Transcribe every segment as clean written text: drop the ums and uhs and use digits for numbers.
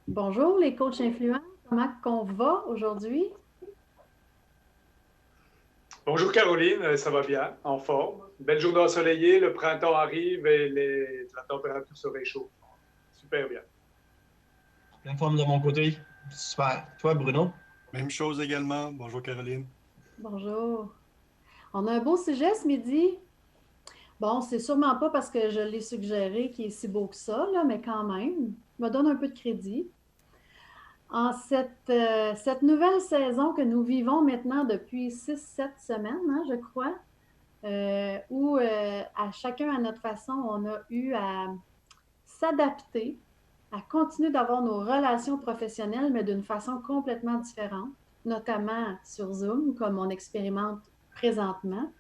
Bonjour les coachs influents, comment qu'on va aujourd'hui? Bonjour Caroline, ça va bien, en forme. Belle journée ensoleillée, le printemps arrive et la température se réchauffe. Super bien. Pleine forme de mon côté. Super. Toi, Bruno? Même chose également. Bonjour Caroline. Bonjour. On a un beau sujet ce midi. Bon, c'est sûrement pas parce que je l'ai suggéré qu'il est si beau que ça, là, mais quand même, je me donne un peu de crédit. En cette nouvelle saison que nous vivons maintenant depuis 6, 7 semaines, hein, je crois, où à chacun à notre façon, on a eu à s'adapter, à continuer d'avoir nos relations professionnelles, mais d'une façon complètement différente, notamment sur Zoom, comme on expérimente présentement.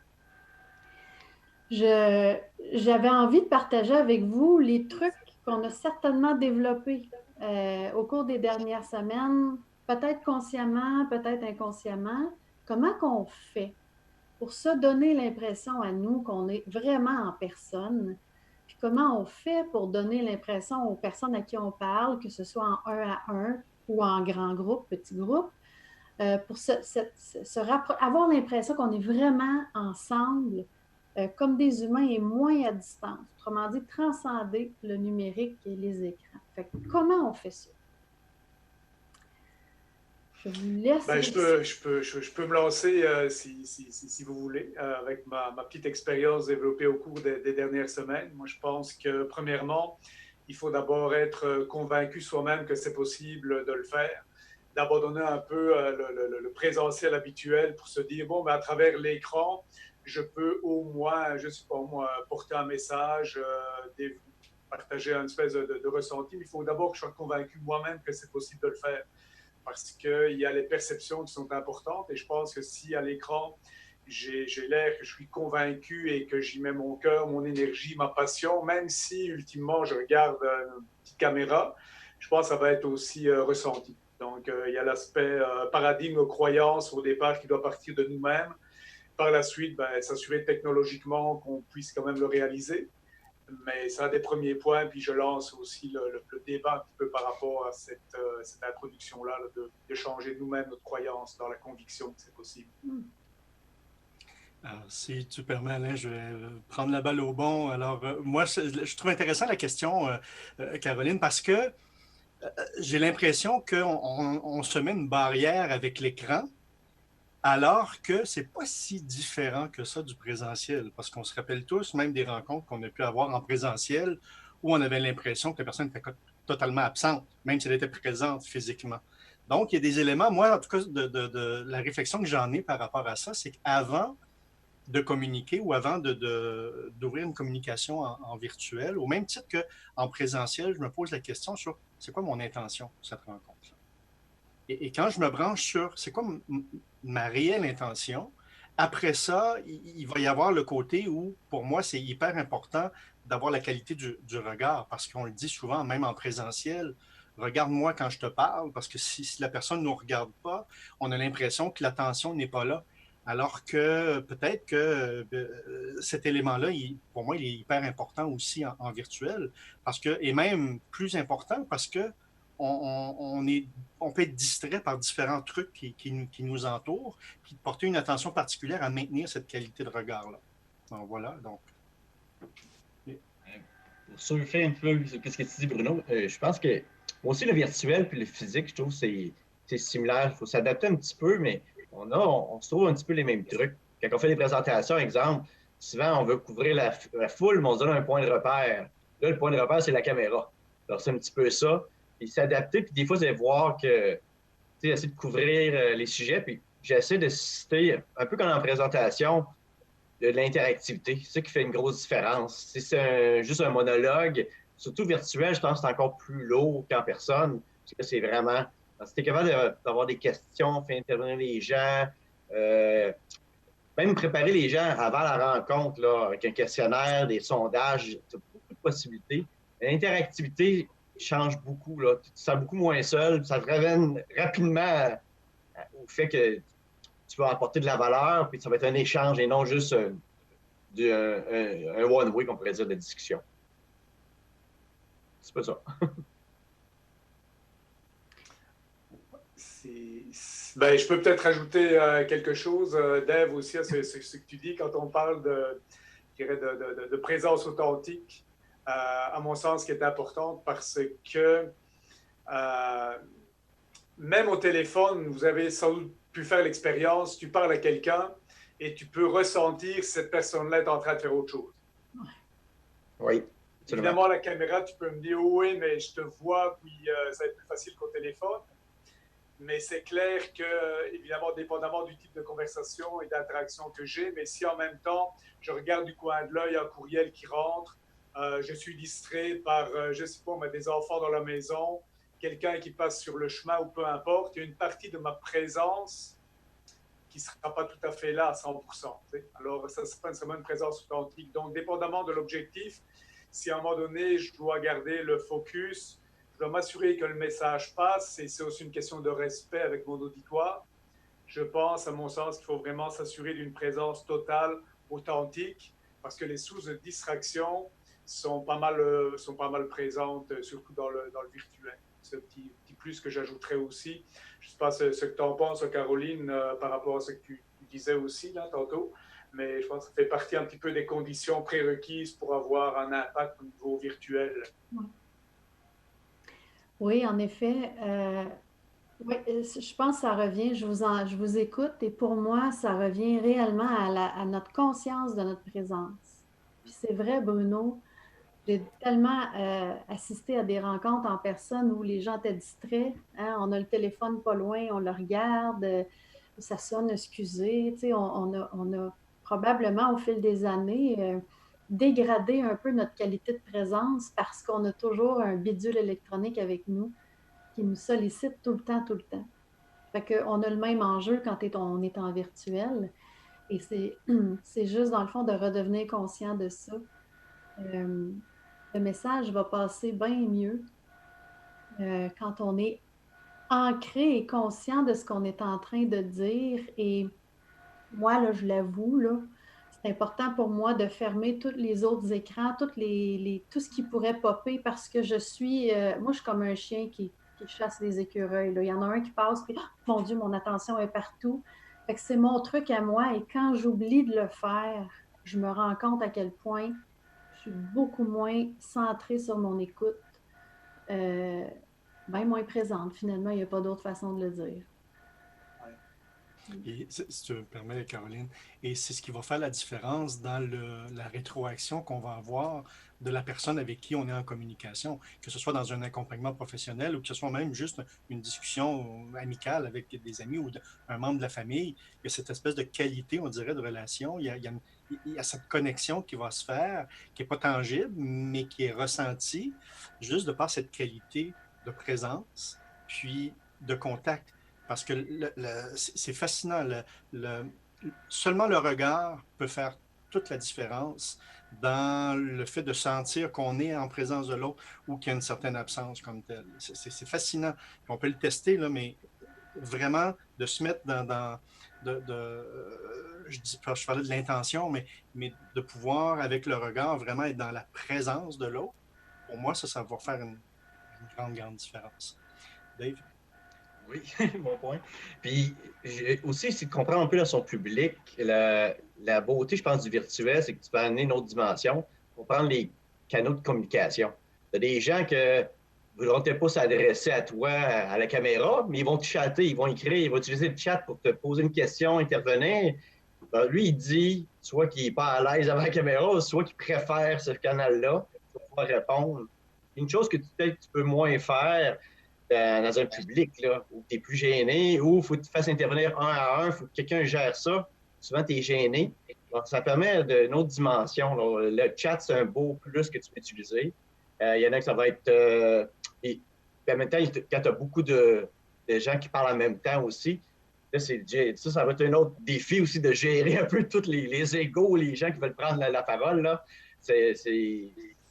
J'avais envie de partager avec vous les trucs qu'on a certainement développés au cours des dernières semaines, peut-être consciemment, peut-être inconsciemment. Comment qu'on fait pour se donner l'impression à nous qu'on est vraiment en personne? Puis comment on fait pour donner l'impression aux personnes à qui on parle, que ce soit en un à un ou en grand groupe, petit groupe, pour avoir l'impression qu'on est vraiment ensemble comme des humains et moins à distance. Autrement dit, transcender le numérique et les écrans. Fait que comment on fait ça? Je vous laisse Ben, réfléchir. je peux me lancer si vous voulez, avec ma petite expérience développée au cours des dernières semaines. Moi, je pense que, premièrement, il faut d'abord être convaincu soi-même que c'est possible de le faire, d'abandonner un peu le présentiel habituel pour se dire, bon, ben, à travers l'écran, je peux au moins, je sais pas, au moins, porter un message, partager une espèce de ressenti, mais il faut d'abord que je sois convaincu moi-même que c'est possible de le faire parce qu'il y a les perceptions qui sont importantes et je pense que si à l'écran, j'ai l'air que je suis convaincu et que j'y mets mon cœur, mon énergie, ma passion, même si ultimement je regarde une petite caméra, je pense que ça va être aussi ressenti. Donc, il y a l'aspect paradigme, croyance au départ qui doit partir de nous-mêmes. Par la suite, ben, s'assurer technologiquement qu'on puisse quand même le réaliser. Mais c'est un des premiers points. Puis je lance aussi le débat un petit peu par rapport à cette introduction-là, de changer nous-mêmes notre croyance dans la conviction que c'est possible. Alors, si tu permets, Alain, je vais prendre la balle au bon. Alors, moi, je trouve intéressant la question, Caroline, parce que j'ai l'impression qu'on se met une barrière avec l'écran, alors que c'est pas si différent que ça du présentiel, parce qu'on se rappelle tous même des rencontres qu'on a pu avoir en présentiel où on avait l'impression que la personne était totalement absente, même si elle était présente physiquement. Donc, il y a des éléments, moi, en tout cas, de la réflexion que j'en ai par rapport à ça, c'est qu'avant de communiquer ou avant d'ouvrir une communication en virtuel, au même titre qu'en présentiel, je me pose la question sur c'est quoi mon intention pour cette rencontre-là. Et quand je me branche sur c'est quoi ma réelle intention, après ça, il va y avoir le côté où, pour moi, c'est hyper important d'avoir la qualité du regard, parce qu'on le dit souvent, même en présentiel, regarde-moi quand je te parle, parce que si la personne ne nous regarde pas, on a l'impression que l'attention n'est pas là. Alors que peut-être que cet élément-là, pour moi, il est hyper important aussi en virtuel, parce que, et même plus important, parce que on peut être distrait par différents trucs qui nous entourent, puis de porter une attention particulière à maintenir cette qualité de regard-là. Donc voilà, donc. Pour surfer un peu sur ce que tu dis, Bruno, je pense que moi aussi, le virtuel puis le physique, je trouve que c'est similaire. Il faut s'adapter un petit peu, mais on se trouve un petit peu les mêmes trucs. Quand on fait des présentations, exemple, souvent on veut couvrir la foule, mais on se donne un point de repère. Là, le point de repère, c'est la caméra. Alors, c'est un petit peu ça. Puis s'adapter, puis des fois, c'est voir que, tu sais, essayer de couvrir les sujets, puis j'essaie de citer, un peu comme en présentation, de l'interactivité. C'est ça qui fait une grosse différence. Si c'est juste un monologue, surtout virtuel, je pense que c'est encore plus lourd qu'en personne. Parce que c'est vraiment. Si tu es capable d'avoir des questions, faire intervenir les gens, euh, même préparer les gens avant la rencontre là, avec un questionnaire, des sondages, tu as beaucoup de possibilités. L'interactivité change beaucoup. Là. Tu te sens beaucoup moins seul. Ça te ramène rapidement au fait que tu vas apporter de la valeur, puis ça va être un échange et non juste un one-way qu'on pourrait dire de discussion. C'est pas ça. Ben, je peux peut-être ajouter quelque chose, Dave, aussi, à ce que tu dis quand on parle je dirais de présence authentique, à mon sens, qui est importante parce que même au téléphone, vous avez sans doute pu faire l'expérience, tu parles à quelqu'un et tu peux ressentir si cette personne-là est en train de faire autre chose. Oui. Évidemment, la caméra, tu peux me dire, oh, oui, mais je te vois, puis ça va être plus facile qu'au téléphone. Mais c'est clair que, évidemment, dépendamment du type de conversation et d'interaction que j'ai, mais si en même temps, je regarde du coin de l'œil un courriel qui rentre, je suis distrait par, je ne sais pas, mais des enfants dans la maison, quelqu'un qui passe sur le chemin ou peu importe, il y a une partie de ma présence qui ne sera pas tout à fait là à 100%. Alors, ça, c'est pas nécessairement une présence authentique. Donc, dépendamment de l'objectif, si à un moment donné, je dois garder le focus, je dois m'assurer que le message passe, et c'est aussi une question de respect avec mon auditoire. Je pense, à mon sens, qu'il faut vraiment s'assurer d'une présence totale, authentique, parce que les sources de distraction sont pas mal présentes, surtout dans le virtuel. C'est un petit plus que j'ajouterais aussi. Je ne sais pas ce que tu en penses, Caroline, par rapport à ce que tu disais aussi là, tantôt, mais je pense que ça fait partie un petit peu des conditions prérequises pour avoir un impact au niveau virtuel. Oui, en effet. Oui, je pense que ça revient, je vous écoute et pour moi, ça revient réellement à notre conscience de notre présence. Puis c'est vrai, Bruno, j'ai tellement assisté à des rencontres en personne où les gens étaient distraits. Hein, on a le téléphone pas loin, on le regarde, ça sonne, excusez. Tu sais, on a probablement au fil des années dégradé un peu notre qualité de présence parce qu'on a toujours un bidule électronique avec nous qui nous sollicite tout le temps, tout le temps. Fait qu'on a le même enjeu quand on est en virtuel. Et c'est juste, dans le fond, de redevenir conscient de ça. Le message va passer bien mieux quand on est ancré et conscient de ce qu'on est en train de dire. Et moi, là, je l'avoue, là, c'est important pour moi de fermer tous les autres écrans, tout ce qui pourrait popper parce que moi, je suis comme un chien qui chasse les écureuils. Là. Il y en a un qui passe, puis, oh, mon Dieu, mon attention est partout. Fait que c'est mon truc à moi. Et quand j'oublie de le faire, je me rends compte à quel point je suis beaucoup moins centrée sur mon écoute, bien moins présente. Finalement, il n'y a pas d'autre façon de le dire. Et si tu me permets, Caroline, et c'est ce qui va faire la différence dans la rétroaction qu'on va avoir de la personne avec qui on est en communication, que ce soit dans un accompagnement professionnel ou que ce soit même juste une discussion amicale avec des amis ou un membre de la famille. Il y a cette espèce de qualité, on dirait, de relation. Il y a cette connexion qui va se faire, qui n'est pas tangible, mais qui est ressentie juste de par cette qualité de présence, puis de contact. Parce que c'est fascinant. Seulement le regard peut faire toute la différence dans le fait de sentir qu'on est en présence de l'autre ou qu'il y a une certaine absence comme telle. C'est fascinant. On peut le tester, là, mais vraiment de se mettre je parlais de l'intention, mais de pouvoir, avec le regard, vraiment être dans la présence de l'autre, pour moi, ça va faire une grande, grande différence. Dave? Oui, bon point. Puis aussi, c'est de comprendre un peu dans son public, la beauté, je pense, du virtuel, c'est que tu peux amener une autre dimension pour prendre les canaux de communication. Tu as des gens qui ne voudront peut-être pas s'adresser à toi, à la caméra, mais ils vont te chatter, ils vont écrire, ils vont utiliser le chat pour te poser une question, intervenir. Ben, lui, il dit soit qu'il n'est pas à l'aise avant la caméra, soit qu'il préfère ce canal-là pour pouvoir répondre. Une chose que peut-être tu peux moins faire, dans un public là, où tu es plus gêné, ou il faut que tu fasses intervenir un à un, il faut que quelqu'un gère ça. Souvent, tu es gêné. Donc, ça permet d'une autre dimension. Là. Le chat, c'est un beau plus que tu peux utiliser. Il y en a que ça va être... et en même temps, quand tu as beaucoup de gens qui parlent en même temps aussi, là, ça va être un autre défi aussi de gérer un peu tous les égos, les gens qui veulent prendre la parole. Là. Ça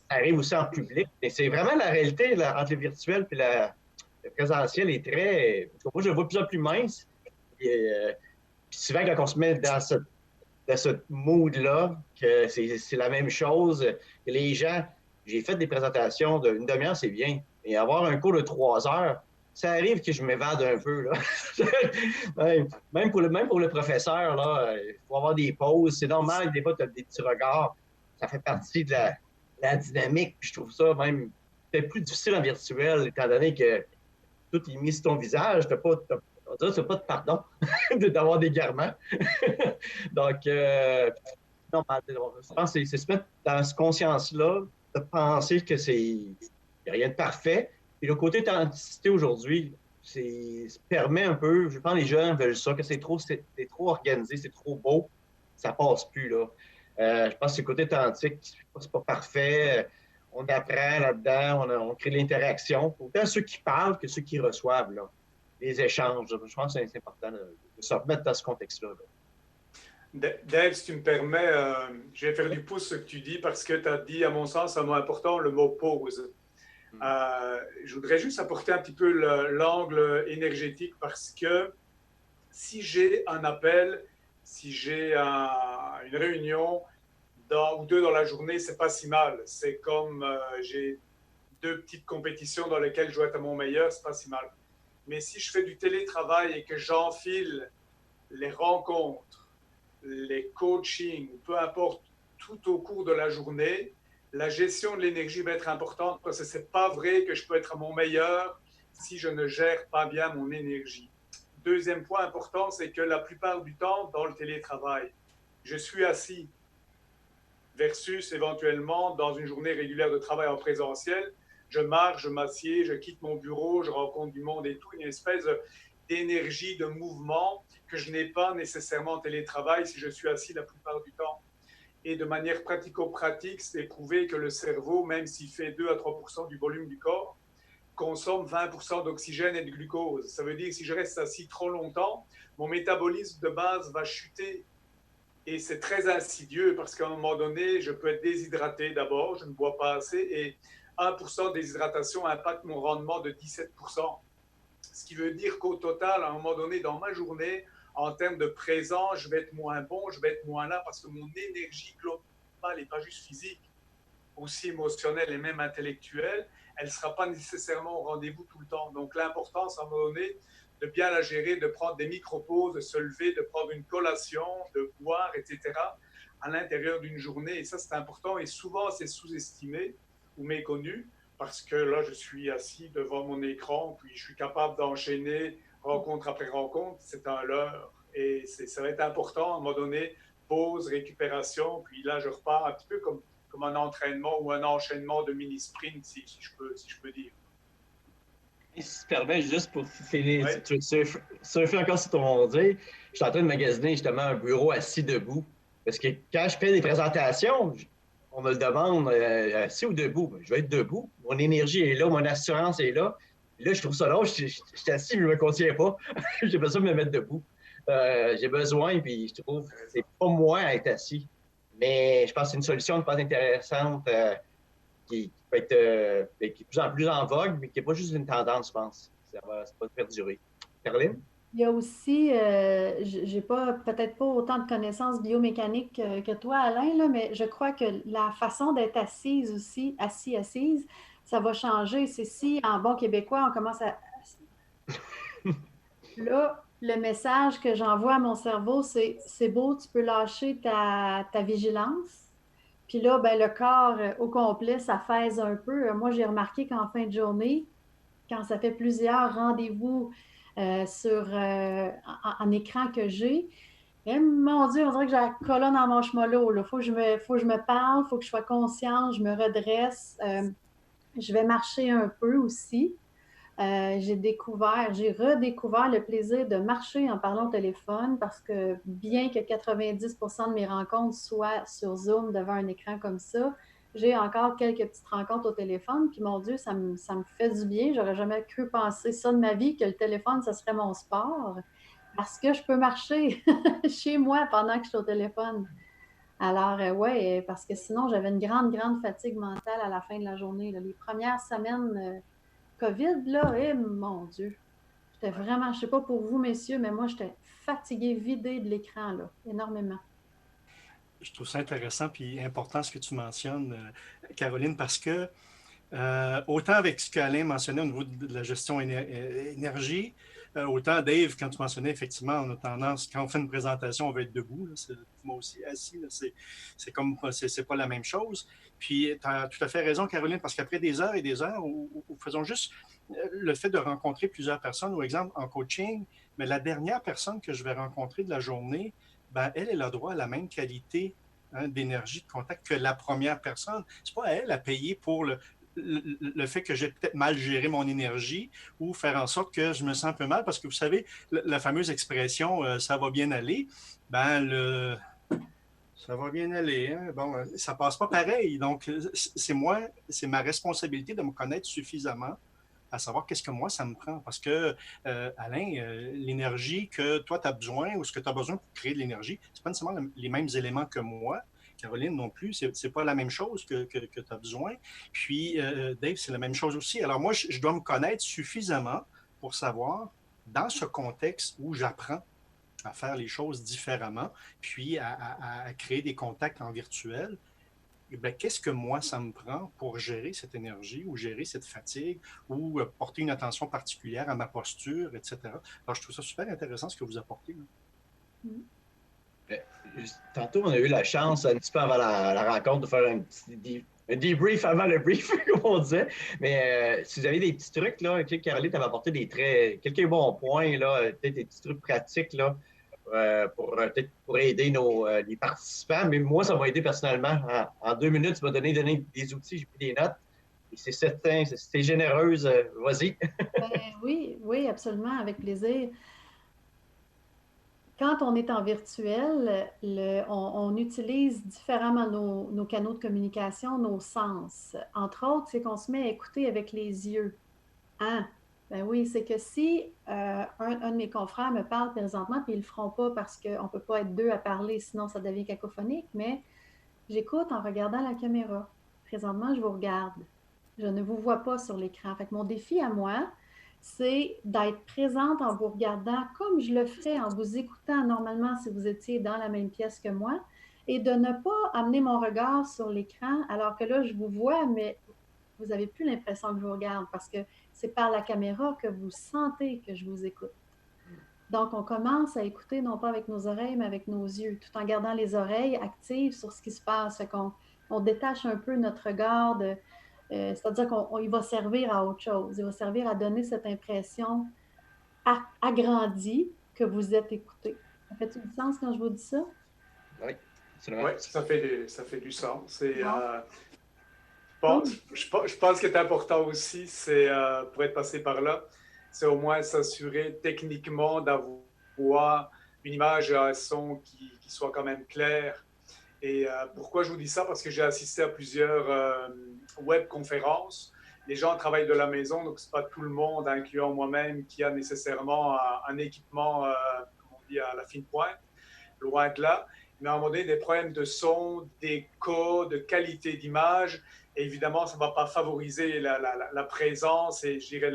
arrive aussi en public. Et c'est vraiment la réalité là, entre le virtuel et le présentiel est très... Moi, je le vois de plus en plus mince. Et, puis souvent, quand on se met dans ce mood-là, que c'est la même chose, que les gens... J'ai fait des présentations d'une demi-heure, c'est bien. Et avoir un cours de 3 heures, ça arrive que je m'évade un peu, là. Même pour le professeur, là, il faut avoir des pauses. C'est normal, des fois, tu as des petits regards. Ça fait partie de la dynamique. Puis je trouve ça même peut-être plus difficile en virtuel, étant donné que tout est mis sur ton visage. On dirait que tu n'as pas de pardon d'avoir des garements. Donc, normal. Je pense que c'est se mettre dans cette conscience-là, de penser que il n'y a rien de parfait. Et le côté authenticité aujourd'hui, ça permet un peu, je pense que les jeunes veulent ça, que c'est trop organisé, c'est trop beau, ça passe plus, là. Je pense que c'est le côté authentique, c'est pas parfait. On apprend là-dedans, on crée de l'interaction. Autant ceux qui parlent que ceux qui reçoivent, là, les échanges. Je pense que c'est important de se remettre dans ce contexte-là. Dave, si tu me permets, je vais faire du pouce ce que tu dis parce que tu as dit, à mon sens, un mot important, le mot pause. Je voudrais juste apporter un petit peu l'angle énergétique parce que si j'ai un appel, si j'ai une réunion ou deux dans la journée, c'est pas si mal. C'est comme j'ai deux petites compétitions dans lesquelles je dois être à mon meilleur, c'est pas si mal. Mais si je fais du télétravail et que j'enfile les rencontres, les coachings, peu importe, tout au cours de la journée, la gestion de l'énergie va être importante parce que ce n'est pas vrai que je peux être à mon meilleur si je ne gère pas bien mon énergie. Deuxième point important, c'est que la plupart du temps, dans le télétravail, je suis assis versus éventuellement dans une journée régulière de travail en présentiel, je marche, je m'assieds, je quitte mon bureau, je rencontre du monde et tout, une espèce d'énergie, de mouvement que je n'ai pas nécessairement en télétravail si je suis assis la plupart du temps. Et de manière pratico-pratique, c'est prouvé que le cerveau, même s'il fait 2 à 3 % du volume du corps, consomme 20 % d'oxygène et de glucose. Ça veut dire que si je reste assis trop longtemps, mon métabolisme de base va chuter. Et c'est très insidieux parce qu'à un moment donné, je peux être déshydraté d'abord, je ne bois pas assez, et 1% de déshydratation impacte mon rendement de 17%. Ce qui veut dire qu'au total, à un moment donné, dans ma journée, en termes de présence, je vais être moins bon, je vais être moins là parce que mon énergie globale n'est pas juste physique, aussi émotionnelle et même intellectuelle, elle ne sera pas nécessairement au rendez-vous tout le temps. Donc l'importance, à un moment donné, de bien la gérer, de prendre des micro-pauses, de se lever, de prendre une collation, de boire, etc. à l'intérieur d'une journée. Et ça, c'est important et souvent, c'est sous-estimé ou méconnu parce que là, je suis assis devant mon écran, puis je suis capable d'enchaîner rencontre après rencontre. C'est un leurre et ça va être important à un moment donné, pause, récupération, puis là, je repars un petit peu comme un entraînement ou un enchaînement de mini-sprint, si je peux dire. Et si tu permets, juste pour finir, ouais. Surfer encore sur ton dire, je suis en train de magasiner justement un bureau assis debout. Parce que quand je fais des présentations, on me le demande assis ou debout. Je vais être debout. Mon énergie est là, mon assurance est là. Et là, je trouve ça long. Je suis assis, je ne me contiens pas. J'ai besoin de me mettre debout. J'ai besoin, puis je trouve que c'est pas moi à être assis. Mais je pense que c'est une solution pas intéressante qui peut être qui est de plus en plus en vogue, mais qui n'est pas juste une tendance, je pense. Ça va perdurer. Caroline? Il y a aussi, j'ai pas peut-être pas autant de connaissances biomécaniques que toi, Alain, là, mais je crois que la façon d'être assise aussi, assise, ça va changer. C'est si, en bon québécois, on commence à... Là, le message que j'envoie à mon cerveau, c'est beau, tu peux lâcher ta vigilance. Puis là, ben, le corps au complet, ça fesse un peu. Moi, j'ai remarqué qu'en fin de journée, quand ça fait plusieurs rendez-vous en écran que j'ai, et mon Dieu, on dirait que j'ai la colonne en marshmallow. Il faut que je me parle, il faut que je sois consciente, je me redresse. Je vais marcher un peu aussi. J'ai redécouvert le plaisir de marcher en parlant au téléphone parce que bien que 90% de mes rencontres soient sur Zoom devant un écran comme ça, j'ai encore quelques petites rencontres au téléphone. Puis mon Dieu, ça me fait du bien. J'aurais jamais cru penser ça de ma vie, que le téléphone, ça serait mon sport. Parce que je peux marcher chez moi pendant que je suis au téléphone. Alors, oui, parce que sinon, j'avais une grande, grande fatigue mentale à la fin de la journée. Là. Les premières semaines COVID, là, mon Dieu. J'étais vraiment, je ne sais pas pour vous, messieurs, mais moi, j'étais fatiguée, vidée de l'écran, là, énormément. Je trouve ça intéressant puis important ce que tu mentionnes, Caroline, parce que Autant avec ce qu'Alain mentionnait au niveau de la gestion énergie, autant Dave, quand tu mentionnais, effectivement, on a tendance, quand on fait une présentation, on va être debout. Là, moi aussi, assis, c'est pas la même chose. Puis, tu as tout à fait raison, Caroline, parce qu'après des heures et des heures, où faisons juste le fait de rencontrer plusieurs personnes, ou exemple, en coaching, mais la dernière personne que je vais rencontrer de la journée, ben, elle a droit à la même qualité d'énergie, de contact que la première personne. C'est pas à elle à payer pour le fait que j'ai peut-être mal géré mon énergie ou faire en sorte que je me sens un peu mal parce que vous savez, la fameuse expression ça va bien aller, ben ça va bien aller, hein? Bon, ça passe pas pareil. Donc, c'est ma responsabilité de me connaître suffisamment à savoir qu'est-ce que moi, ça me prend. Parce que, Alain, l'énergie que toi, tu as besoin ou ce que tu as besoin pour créer de l'énergie, c'est pas nécessairement les mêmes éléments que moi. Caroline non plus, c'est pas la même chose que tu as besoin. Puis, Dave, c'est la même chose aussi. Alors moi, je dois me connaître suffisamment pour savoir, dans ce contexte où j'apprends à faire les choses différemment, puis à créer des contacts en virtuel, bien, qu'est-ce que moi, ça me prend pour gérer cette énergie ou gérer cette fatigue ou porter une attention particulière à ma posture, etc. Alors, je trouve ça super intéressant ce que vous apportez. Là. Tantôt, on a eu la chance, un petit peu avant la rencontre, de faire un debrief avant le brief, comme on disait. Mais si vous avez des petits trucs, là, Caroline t'avait apporté quelques bons points, là, peut-être des petits trucs pratiques là, peut-être pour aider les participants. Mais moi, ça m'a aidé personnellement. En 2 minutes, tu m'as donné des outils, j'ai pris des notes. Et c'est certain, c'est généreuse. Vas-y. Oui, absolument, avec plaisir. Quand on est en virtuel, on utilise différemment nos canaux de communication, nos sens. Entre autres, c'est qu'on se met à écouter avec les yeux. Hein? Ben oui, c'est que si un de mes confrères me parle présentement, puis ils ne le feront pas parce qu'on ne peut pas être deux à parler, sinon ça devient cacophonique, mais j'écoute en regardant la caméra. Présentement, je vous regarde. Je ne vous vois pas sur l'écran. Fait que mon défi à moi, c'est d'être présente en vous regardant comme je le ferais en vous écoutant normalement si vous étiez dans la même pièce que moi et de ne pas amener mon regard sur l'écran alors que là, je vous vois, mais vous n'avez plus l'impression que je vous regarde parce que c'est par la caméra que vous sentez que je vous écoute. Donc, on commence à écouter non pas avec nos oreilles, mais avec nos yeux, tout en gardant les oreilles actives sur ce qui se passe. Fait qu'on détache un peu notre regard c'est-à-dire qu'il va servir à autre chose. Il va servir à donner cette impression agrandie que vous êtes écouté. Ça fait du sens quand je vous dis ça? Oui, oui, ça fait du sens. Et, bon. Je pense que c'est important aussi, c'est pour être passé par là, c'est au moins s'assurer techniquement d'avoir une image et un son qui soit quand même clair. Et pourquoi je vous dis ça? Parce que j'ai assisté à plusieurs webconférences. Les gens travaillent de la maison, donc ce n'est pas tout le monde, incluant moi-même, qui a nécessairement un équipement, comme on dit, à la fine pointe, loin de là. Mais à un moment donné, des problèmes de son, d'écho, de qualité d'image. Et évidemment, ça ne va pas favoriser la présence et, je dirais,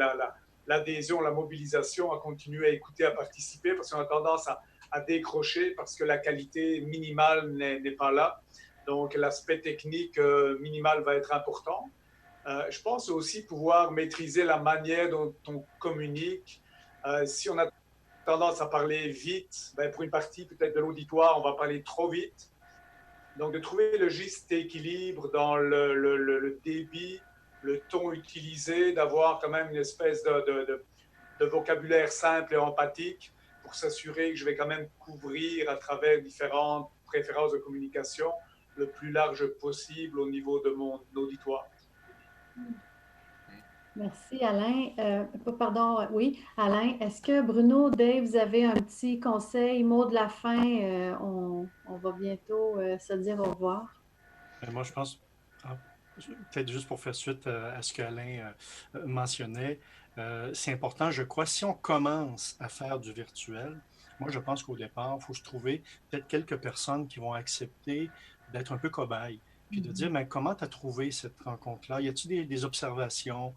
l'adhésion, la mobilisation, à continuer à écouter, à participer, parce qu'on a tendance à décrocher parce que la qualité minimale n'est pas là. Donc, l'aspect technique minimal va être important. Je pense aussi pouvoir maîtriser la manière dont on communique. Si on a tendance à parler vite, ben pour une partie peut-être de l'auditoire, on va parler trop vite. Donc, de trouver le juste équilibre dans le débit, le ton utilisé, d'avoir quand même une espèce de vocabulaire simple et empathique pour s'assurer que je vais quand même couvrir à travers différentes préférences de communication le plus large possible au niveau de mon auditoire. Merci, Alain. Pardon, oui, Alain, est-ce que Bruno, Dave, vous avez un petit conseil, mot de la fin? On va bientôt se dire au revoir. Moi, je pense, peut-être juste pour faire suite à ce qu'Alain mentionnait, c'est important, je crois, si on commence à faire du virtuel, moi, je pense qu'au départ, il faut se trouver peut-être quelques personnes qui vont accepter d'être un peu cobayes. Puis de dire, mais comment tu as trouvé cette rencontre-là? Y a-t-il des observations?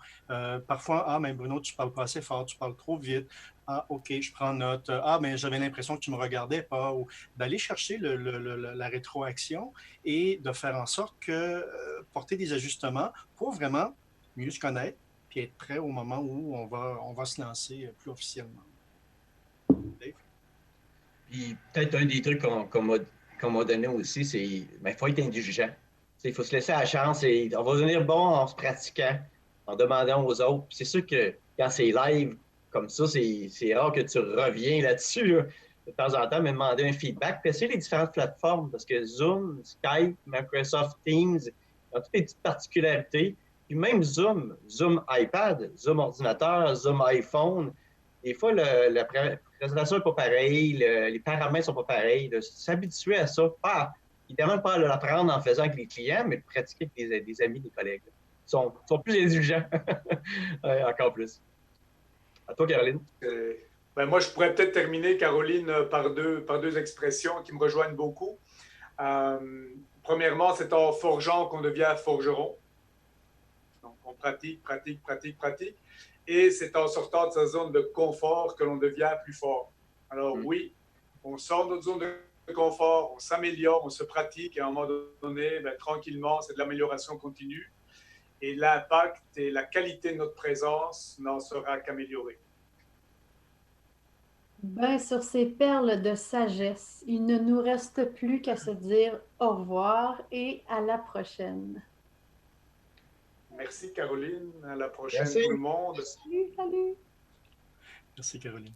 Parfois, mais Bruno, tu parles pas assez fort, tu parles trop vite. Ah, OK, je prends note. Ah, mais j'avais l'impression que tu me regardais pas. Ou d'aller chercher la rétroaction et de faire en sorte que porter des ajustements pour vraiment mieux se connaître, puis être prêt au moment où on va se lancer plus officiellement. Dave? Puis peut-être un des trucs qu'on m'a donné aussi, c'est qu'il faut être indulgent. Il faut se laisser la chance et on va devenir bon en se pratiquant, en demandant aux autres. Puis c'est sûr que quand c'est live comme ça, c'est rare que tu reviens là-dessus là, de temps en temps, mais demander un feedback. Puis essayer les différentes plateformes parce que Zoom, Skype, Microsoft Teams, ils ont toutes des petites particularités. Puis même Zoom, Zoom iPad, Zoom ordinateur, Zoom iPhone, des fois, la présentation n'est pas pareille, les paramètres ne sont pas pareils. S'habituer à ça, évidemment, pas l'apprendre en faisant avec les clients, mais de pratiquer avec des amis, des collègues. Ils sont plus indulgents, encore plus. À toi, Caroline. Ben moi, je pourrais peut-être terminer, Caroline, par deux expressions qui me rejoignent beaucoup. Premièrement, c'est en forgeant qu'on devient forgeron. Donc, on pratique, pratique, pratique, pratique. Et c'est en sortant de sa zone de confort que l'on devient plus fort. Alors oui, on sort de notre zone de confort, on s'améliore, on se pratique et à un moment donné, ben, tranquillement, c'est de l'amélioration continue. Et l'impact et la qualité de notre présence n'en sera qu'améliorée. Ben, sur ces perles de sagesse, il ne nous reste plus qu'à se dire au revoir et à la prochaine. Merci Caroline, à la prochaine Merci. tout le monde. Salut, salut. Merci, Caroline.